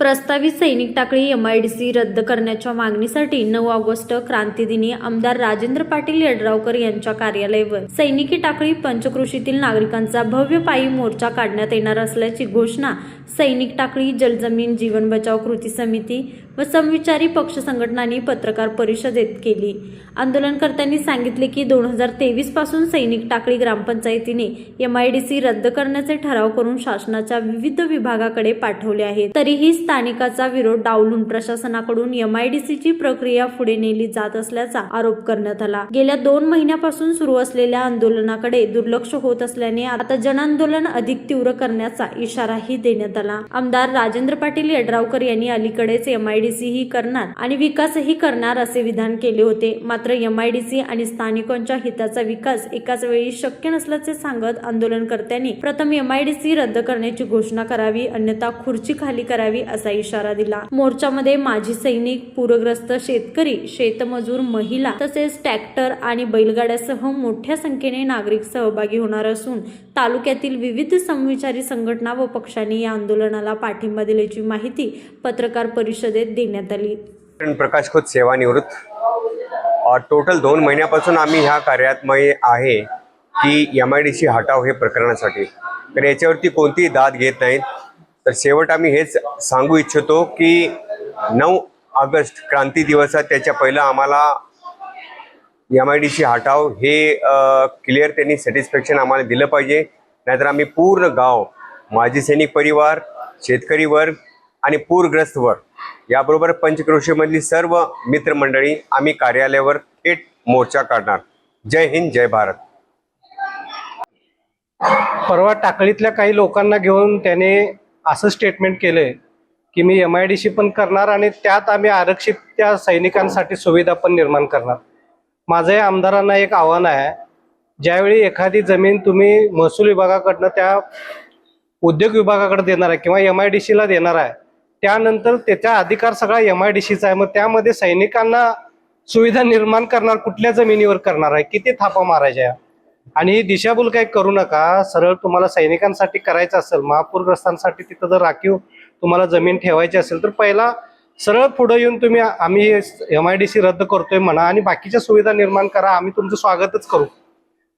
प्रस्तावित सैनिक टाकळी एमआयडीसी रद्द करण्याच्या मागणीसाठी 9 ऑगस्ट क्रांतीदिनी आमदार राजेंद्र पाटील यड्रावकर यांच्या कार्यालयावर सैनिकी टाकळी पंचक्रोशीतील नागरिकांचा भव्य पायी मोर्चा काढण्यात येणार असल्याची घोषणा सैनिक टाकळी जलजमीन जीवन बचाव कृती समिती व समविचारी पक्ष संघटनांनी पत्रकार परिषदेत केली। आंदोलनकर्त्यांनी सांगितले की 2023 पासून सैनिक टाकळी ग्रामपंचायतीने एमआयडीसी रद्द करण्याचे ठराव करून शासनाच्या विविध विभागाकडे पाठवले आहे। तरीही स्थानिकाचा विरोध डावलून प्रशासनाकडून एमआयडीसीची प्रक्रिया पुढे नेली जात असल्याचा आरोप करण्यात आला। गेल्या 2 महिन्यापासून सुरू असलेल्या आंदोलनाकडे दुर्लक्ष होत असल्याने आता जनआंदोलन अधिक तीव्र करण्याचा इशाराही देण्यात आला। आमदार राजेंद्र पाटील यड्रावकर यांनी अलीकडेच एमआयडीसी ही करणार आणि विकासही करणार असे विधान केले होते। मात्र एमआयडीसी आणि स्थानिकांच्या हिताचा विकास एकाच वेळी शक्य नसल्याचे सांगत आंदोलनकर्त्यांनी प्रथम एमआयडीसी रद्द करण्याची घोषणा करावी, अन्यथा खुर्ची खाली करावी असा इशारा दिला। मोर्चामध्ये माजी सैनिक, पूरग्रस्त शेतकरी, शेतमजूर, महिला तसेच ट्रॅक्टर आणि बैलगाड्यासह मोठ्या संख्येने नागरिक सहभागी होणार असून तालुक्यातील विविध समविचारी संघटना व पक्षांनी या आंदोलनाला पाठिंबा दिल्याची माहिती पत्रकार परिषदेत देण्यात आली। प्रकाश खोत सेवानिवृत्त और टोटल 2 महिन्यापासून आम्ही ह्या कार्यात्मय आहे की एमआयडीसी हटाव हे प्रकरणासाठी, तर याच्यावरती कोणतीही दाद घेत नाहीत। तर शेवट आम्ही हेच सांगू इच्छितो की 9 ऑगस्ट क्रांती दिवस आहे, त्याच्या पहिलं आम्हाला एमआयडीसी हटाव हे क्लिअर त्यांनी सॅटिस्फॅक्शन आम्हाला दिलं पाहिजे, नाहीतर आम्ही पूर्ण गाव, माजी सैनिक परिवार, शेतकरी वर्ग आणि पूरग्रस्त वर्ग याबरोबर पंचक्रोशीमधली सर्व मित्रमंडळी आम्ही कार्यालयावर थेट मोर्चा काढणार। जय हिंद, जय भारत। परवा टाकळीतल्या काही लोकांना घेऊन त्याने असं स्टेटमेंट केलंय की मी एमआयडीसी पण करणार आणि त्यात आम्ही आरक्षित त्या सैनिकांसाठी सुविधा पण निर्माण करणार। माझं या आमदारांना एक आव्हान आहे, ज्यावेळी एखादी जमीन तुम्ही महसूल विभागाकडनं त्या उद्योग विभागाकडे देणार आहे किंवा एमआयडीसीला देणार आहे, त्यानंतर त्याचा अधिकार सगळा एमआयडीसीचा आहे। मग त्यामध्ये सैनिकांना सुविधा निर्माण करणार कुठल्या जमिनीवर करणार आहे, किती थापा मारायच्या, आणि ही दिशाभूल काही करू नका। सरळ तुम्हाला सैनिकांसाठी करायचं असेल, महापूरग्रस्तांसाठी तिथं जर राखीव तुम्हाला जमीन ठेवायची असेल तर पहिला सरळ पुढे येऊन तुम्ही आम्ही एमआयडीसी रद्द करतोय म्हणा आणि बाकीच्या सुविधा निर्माण करा, आम्ही तुमचं स्वागतच करू।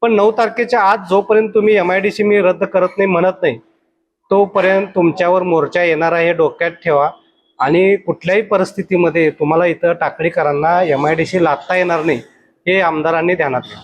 पण 9 तारखेच्या आज जोपर्यंत तुम्ही एमआयडीसी मी रद्द करत नाही म्हणत नाही, तोपर्यंत तुमच्यावर मोर्चा येणार आहे, हे डोक्यात ठेवा। आणि कुठल्याही परिस्थितीमध्ये तुम्हाला इथं टाकळीकरांना एमआयडीसी लादता येणार नाही, हे आमदारांनी ध्यानात घ्या।